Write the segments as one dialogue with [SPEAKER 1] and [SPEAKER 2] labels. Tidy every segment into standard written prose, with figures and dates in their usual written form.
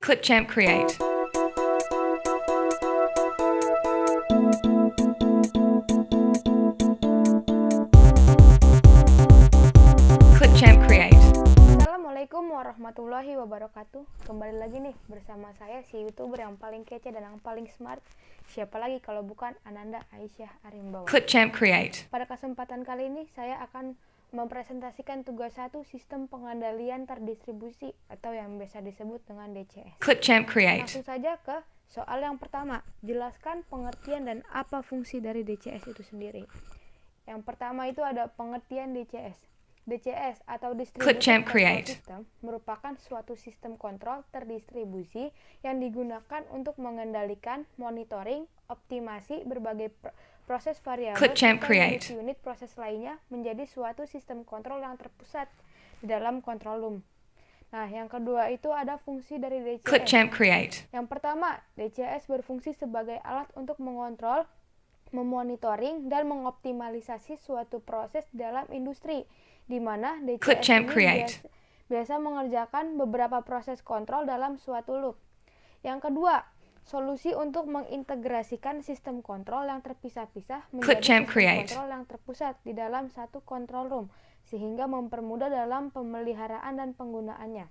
[SPEAKER 1] Clipchamp Create. Clipchamp Create.
[SPEAKER 2] Assalamualaikum warahmatullahi wabarakatuh. Kembali lagi nih bersama saya, si YouTuber yang paling kece dan yang paling smart. Siapa lagi kalau bukan Ananda Aisyah Arimbawa.
[SPEAKER 1] Clipchamp Create.
[SPEAKER 2] Pada kesempatan kali ini saya akan mempresentasikan tugas 1 sistem pengendalian terdistribusi atau yang biasa disebut dengan DCS.
[SPEAKER 1] Clipchamp Create.
[SPEAKER 2] Langsung saja ke soal yang pertama. Jelaskan pengertian dan apa fungsi dari DCS itu sendiri. Yang pertama itu ada pengertian DCS. DCS atau Distributed
[SPEAKER 1] Clipchamp
[SPEAKER 2] Control
[SPEAKER 1] Create.
[SPEAKER 2] System merupakan suatu sistem kontrol terdistribusi yang digunakan untuk mengendalikan, monitoring, optimasi berbagai proses variabel
[SPEAKER 1] Clipchamp
[SPEAKER 2] serta
[SPEAKER 1] Create.
[SPEAKER 2] unit proses lainnya menjadi suatu sistem kontrol yang terpusat di dalam control room. Nah, yang kedua itu ada fungsi dari DCS.
[SPEAKER 1] Clipchamp Create.
[SPEAKER 2] Yang pertama, DCS berfungsi sebagai alat untuk mengontrol, memonitoring, dan mengoptimalisasi suatu proses dalam industri, di mana DCS
[SPEAKER 1] Clipchamp
[SPEAKER 2] ini
[SPEAKER 1] Create.
[SPEAKER 2] biasa mengerjakan beberapa proses kontrol dalam suatu loop. Yang kedua, solusi untuk mengintegrasikan sistem kontrol yang terpisah-pisah menjadi
[SPEAKER 1] Clipchamp
[SPEAKER 2] sistem
[SPEAKER 1] Create.
[SPEAKER 2] kontrol yang terpusat di dalam satu control room, sehingga mempermudah dalam pemeliharaan dan penggunaannya.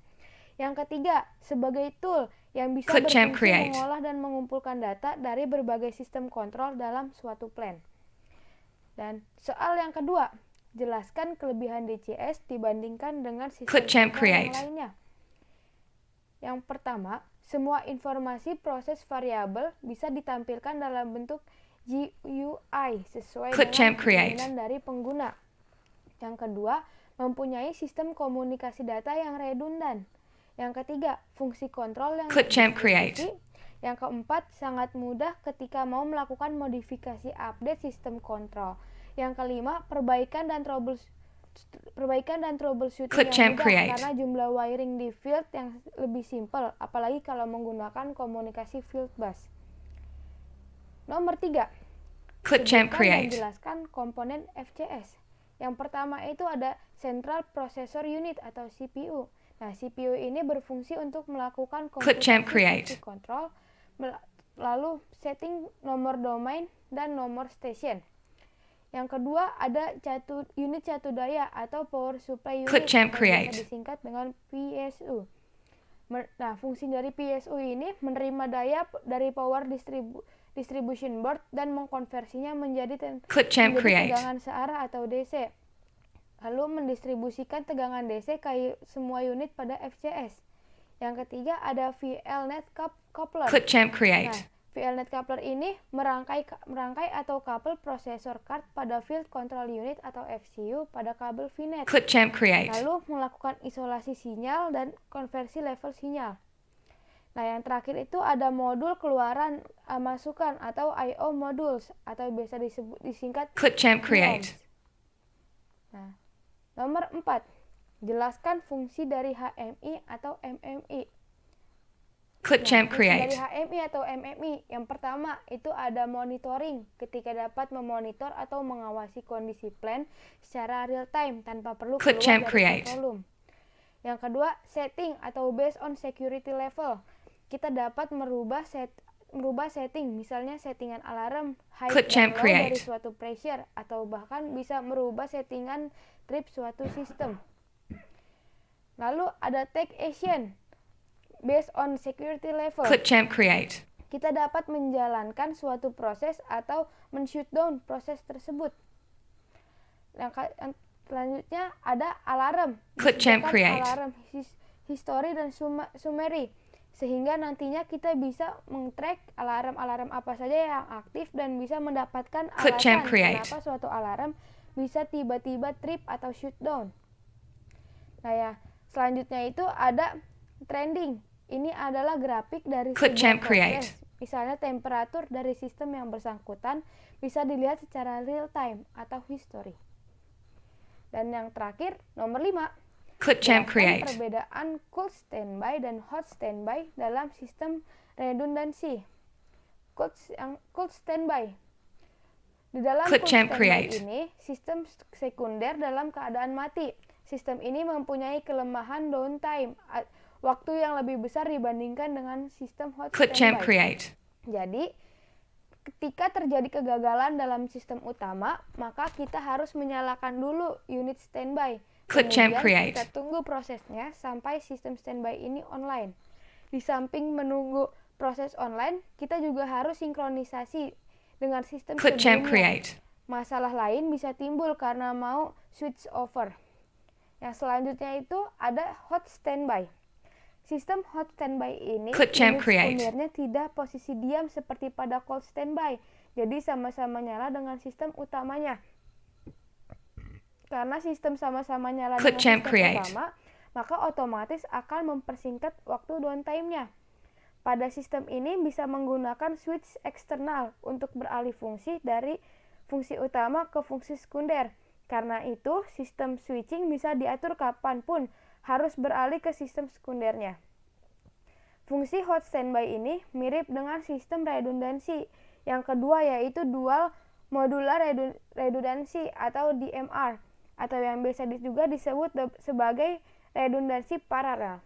[SPEAKER 2] Yang ketiga, sebagai tool yang bisa
[SPEAKER 1] Clipchamp
[SPEAKER 2] berfungsi
[SPEAKER 1] Create.
[SPEAKER 2] mengolah dan mengumpulkan data dari berbagai sistem kontrol dalam suatu plan. Dan soal yang kedua, jelaskan kelebihan DCS dibandingkan dengan sistem
[SPEAKER 1] Clipchamp
[SPEAKER 2] kontrol yang
[SPEAKER 1] Create.
[SPEAKER 2] lainnya. Yang pertama, semua informasi proses variabel bisa ditampilkan dalam bentuk GUI sesuai
[SPEAKER 1] Clipchamp
[SPEAKER 2] dengan
[SPEAKER 1] Create.
[SPEAKER 2] keinginan dari pengguna. Yang kedua, mempunyai sistem komunikasi data yang redundan. Yang ketiga, fungsi kontrol yang
[SPEAKER 1] Clipchamp
[SPEAKER 2] terdistribusi.
[SPEAKER 1] Create.
[SPEAKER 2] Yang keempat, sangat mudah ketika mau melakukan modifikasi update sistem kontrol. Yang kelima, perbaikan dan troubleshooting
[SPEAKER 1] Clipchamp
[SPEAKER 2] yang mudah
[SPEAKER 1] Create.
[SPEAKER 2] karena jumlah wiring di field yang lebih simpel, apalagi kalau menggunakan komunikasi field bus. Nomor 3,
[SPEAKER 1] Clipchamp
[SPEAKER 2] sebutkan dan
[SPEAKER 1] Create.
[SPEAKER 2] jelaskan komponen FCS. Yang pertama itu ada Central Processor Unit atau CPU. Nah, CPU ini berfungsi untuk melakukan
[SPEAKER 1] Clipchamp
[SPEAKER 2] komputasi
[SPEAKER 1] Create.
[SPEAKER 2] fungsi kontrol, lalu setting nomor domain dan nomor station. Yang kedua ada unit catu daya atau Power Supply Unit
[SPEAKER 1] Clipchamp
[SPEAKER 2] atau
[SPEAKER 1] Create.
[SPEAKER 2] biasa disingkat dengan PSU. Nah, fungsi dari PSU ini menerima daya dari power distribution board dan mengkonversinya menjadi
[SPEAKER 1] Clipchamp Create.
[SPEAKER 2] tegangan searah atau DC. Lalu mendistribusikan tegangan DC ke semua unit pada FCS. Yang ketiga ada VLNet coupler.
[SPEAKER 1] Clipchamp
[SPEAKER 2] Nah,
[SPEAKER 1] Create.
[SPEAKER 2] VLNet coupler ini merangkai atau couple prosesor card pada field control unit atau FCU pada kabel VNet.
[SPEAKER 1] Clipchamp Create.
[SPEAKER 2] Lalu melakukan isolasi sinyal dan konversi level sinyal. Nah, yang terakhir itu ada modul keluaran masukan atau I/O modules atau biasa disingkat
[SPEAKER 1] Clipchamp
[SPEAKER 2] NIOMs.
[SPEAKER 1] Create.
[SPEAKER 2] Nah, nomor 4, jelaskan fungsi dari HMI atau MMI.
[SPEAKER 1] Clipchamp
[SPEAKER 2] Fungsi dari
[SPEAKER 1] Create.
[SPEAKER 2] HMI atau MMI yang pertama itu ada monitoring, ketika dapat memonitor atau mengawasi kondisi plan secara real time tanpa perlu keluar
[SPEAKER 1] Clipchamp
[SPEAKER 2] dari
[SPEAKER 1] Create.
[SPEAKER 2] control room. Yang kedua, setting atau based on security level. Kita dapat merubah setting, misalnya settingan alarm high
[SPEAKER 1] Clipchamp
[SPEAKER 2] dan low dari
[SPEAKER 1] Create.
[SPEAKER 2] suatu pressure atau bahkan bisa merubah settingan trip suatu sistem. Lalu ada take action based on security level.
[SPEAKER 1] Clipchamp Create.
[SPEAKER 2] Kita dapat menjalankan suatu proses atau men-shutdown proses tersebut. Yang selanjutnya ada alarm.
[SPEAKER 1] Clipchamp
[SPEAKER 2] Disediakan
[SPEAKER 1] Create.
[SPEAKER 2] alarm history dan summary, sehingga nantinya kita bisa meng-track alarm-alarm apa saja yang aktif dan bisa mendapatkan
[SPEAKER 1] Clipchamp
[SPEAKER 2] alasan
[SPEAKER 1] Create.
[SPEAKER 2] kenapa suatu alarm bisa tiba-tiba trip atau shutdown. Nah ya, selanjutnya itu ada trending. Ini adalah grafik dari
[SPEAKER 1] Clipchamp
[SPEAKER 2] sebuah
[SPEAKER 1] Create.
[SPEAKER 2] proses. Misalnya temperatur dari sistem yang bersangkutan bisa dilihat secara real time atau history. Dan yang terakhir, nomor 5,
[SPEAKER 1] Clipchamp
[SPEAKER 2] jelaskan
[SPEAKER 1] Create.
[SPEAKER 2] perbedaan cold standby dan hot standby dalam sistem redundansi. Cold standby. Di dalam cold
[SPEAKER 1] Clipchamp
[SPEAKER 2] standby
[SPEAKER 1] Create.
[SPEAKER 2] ini, sistem sekunder dalam keadaan mati. Sistem ini mempunyai kelemahan downtime waktu yang lebih besar dibandingkan dengan sistem hot
[SPEAKER 1] Clipchamp
[SPEAKER 2] standby.
[SPEAKER 1] create.
[SPEAKER 2] Jadi, ketika terjadi kegagalan dalam sistem utama, maka kita harus menyalakan dulu unit standby.
[SPEAKER 1] Clipchamp
[SPEAKER 2] Kemudian
[SPEAKER 1] create.
[SPEAKER 2] kita tunggu prosesnya sampai sistem standby ini online. Di samping menunggu proses online, kita juga harus sinkronisasi dengan sistem
[SPEAKER 1] Clipchamp
[SPEAKER 2] sebelumnya.
[SPEAKER 1] create.
[SPEAKER 2] Masalah lain bisa timbul karena mau switch over. Yang selanjutnya itu ada hot standby. Sistem hot standby ini
[SPEAKER 1] Clipchamp
[SPEAKER 2] unit
[SPEAKER 1] create.
[SPEAKER 2] sekundernya tidak posisi diam seperti pada cold standby. Jadi sama-sama nyala dengan sistem utamanya. Karena sistem sama-sama nyala dengan
[SPEAKER 1] Clipchamp
[SPEAKER 2] sistem
[SPEAKER 1] create.
[SPEAKER 2] utama, maka otomatis akan mempersingkat waktu downtime-nya. Pada sistem ini bisa menggunakan switch eksternal untuk beralih fungsi dari fungsi utama ke fungsi sekunder. Karena itu, sistem switching bisa diatur kapanpun harus beralih ke sistem sekundernya. Fungsi hot standby ini mirip dengan sistem redundansi. Yang kedua yaitu dual modular redundancy atau DMR, atau yang biasa juga disebut sebagai redundansi paralel.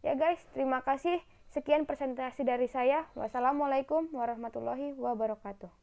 [SPEAKER 2] Ya guys, terima kasih. Sekian presentasi dari saya. Wassalamualaikum warahmatullahi wabarakatuh.